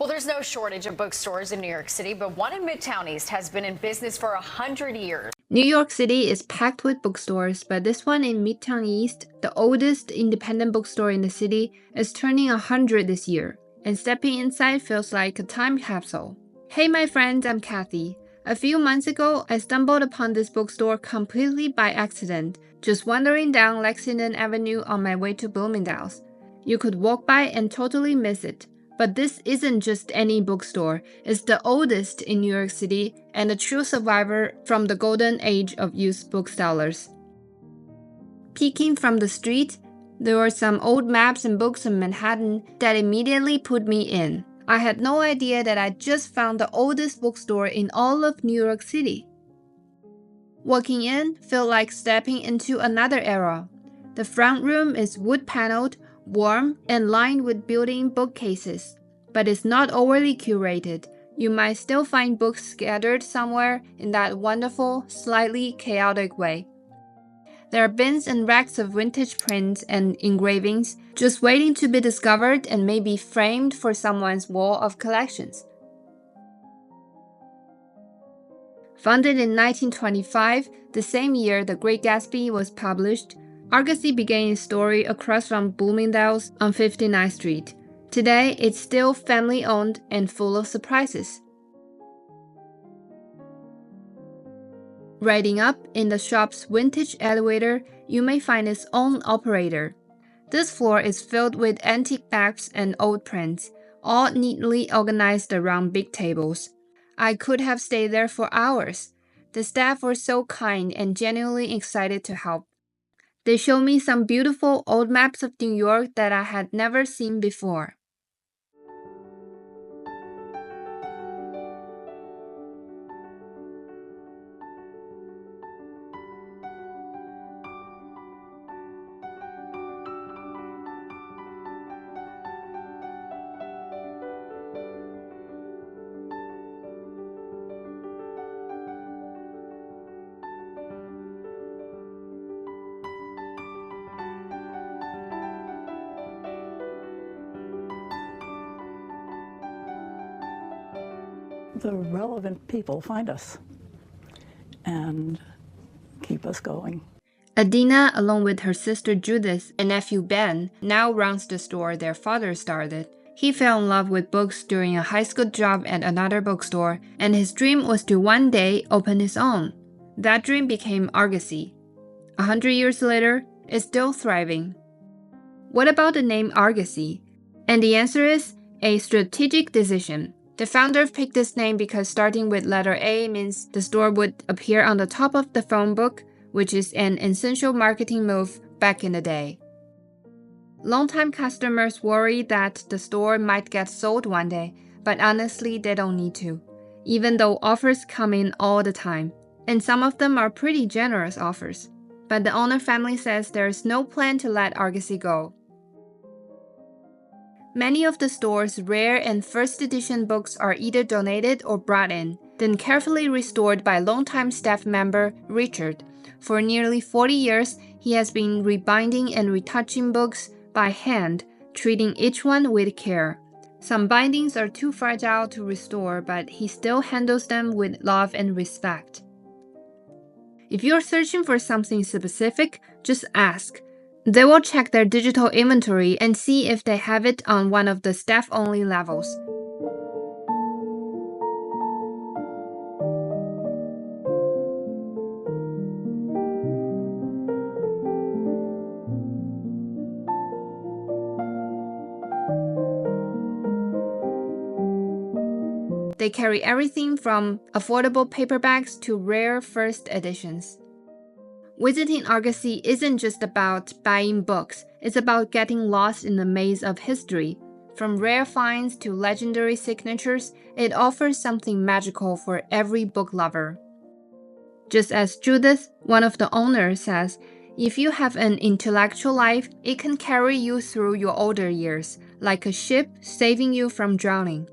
Well, there's no shortage of bookstores in New York City, but one in Midtown East has been in business for 100 years. New York City is packed with bookstores, but this one in Midtown East, the oldest independent bookstore in the city, is turning 100 this year, and stepping inside feels like a time capsule. Hey my friends, I'm Kathy. A few months ago, I stumbled upon this bookstore completely by accident, just wandering down Lexington Avenue on my way to Bloomingdale's. You could walk by and totally miss it. But this isn't just any bookstore, it's the oldest in New York City and a true survivor from the golden age of used booksellers. Peeking from the street, there were some old maps and books in Manhattan that immediately put me in. I had no idea that I just found the oldest bookstore in all of New York City. Walking in felt like stepping into another era. The front room is wood-paneled, warm, and lined with built-in bookcases, but it's not overly curated. You might still find books scattered somewhere in that wonderful, slightly chaotic way. There are bins and racks of vintage prints and engravings just waiting to be discovered and maybe framed for someone's wall of collections. Founded in 1925, the same year The Great Gatsby was published, Argosy began its story across from Bloomingdale's on 59th Street. Today, it's still family-owned and full of surprises. Riding up in the shop's vintage elevator, you may find its own operator. This floor is filled with antique bags and old prints, all neatly organized around big tables. I could have stayed there for hours. The staff were so kind and genuinely excited to help. They showed me some beautiful old maps of New York that I had never seen before. The relevant people find us and keep us going. Adina, along with her sister Judith and nephew Ben, now runs the store their father started. He fell in love with books during a high school job at another bookstore, and his dream was to one day open his own. That dream became Argosy. 100 years later, it's still thriving. What about the name Argosy? And the answer is a strategic decision. The founder picked this name because starting with letter A means the store would appear on the top of the phone book, which is an essential marketing move back in the day. Longtime customers worry that the store might get sold one day, but honestly, they don't need to, even though offers come in all the time. And some of them are pretty generous offers. But the owner family says there is no plan to let Argosy go. Many of the store's rare and first edition books are either donated or brought in, then carefully restored by longtime staff member Richard. For nearly 40 years, he has been rebinding and retouching books by hand, treating each one with care. Some bindings are too fragile to restore, but he still handles them with love and respect. If you're searching for something specific, just ask. They will check their digital inventory and see if they have it on one of the staff-only levels. They carry everything from affordable paperbacks to rare first editions. Visiting Argosy isn't just about buying books, it's about getting lost in the maze of history. From rare finds to legendary signatures, it offers something magical for every book lover. Just as Judith, one of the owners, says, if you have an intellectual life, it can carry you through your older years, like a ship saving you from drowning.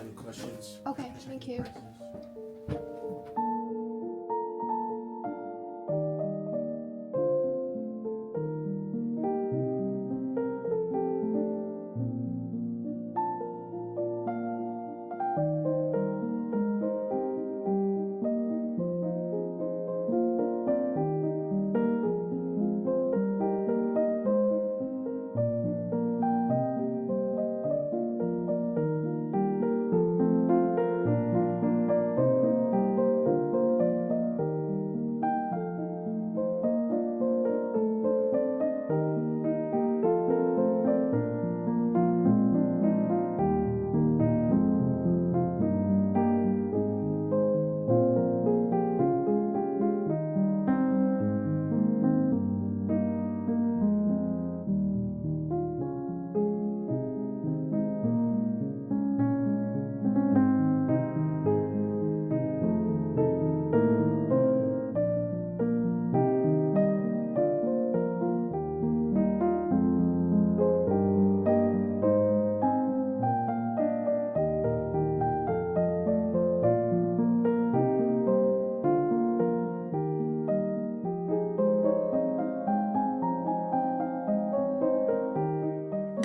any questions. Okay, thank you.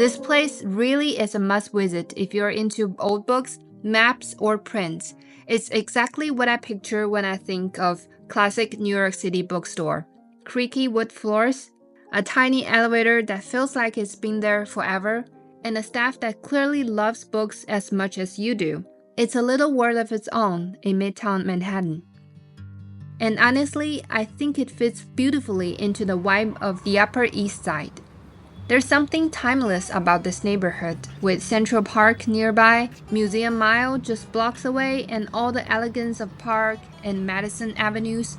This place really is a must visit if you're into old books, maps, or prints. It's exactly what I picture when I think of classic New York City bookstore. Creaky wood floors, a tiny elevator that feels like it's been there forever, and a staff that clearly loves books as much as you do. It's a little world of its own in Midtown Manhattan. And honestly, I think it fits beautifully into the vibe of the Upper East Side. There's something timeless about this neighborhood, with Central Park nearby, Museum Mile just blocks away, and all the elegance of Park and Madison Avenues.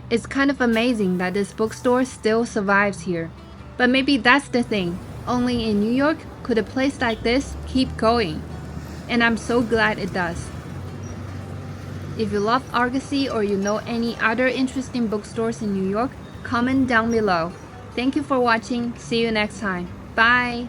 It's kind of amazing that this bookstore still survives here. But maybe that's the thing. Only in New York could a place like this keep going. And I'm so glad it does. If you love Argosy or you know any other interesting bookstores in New York, comment down below. Thank you for watching. See you next time. Bye!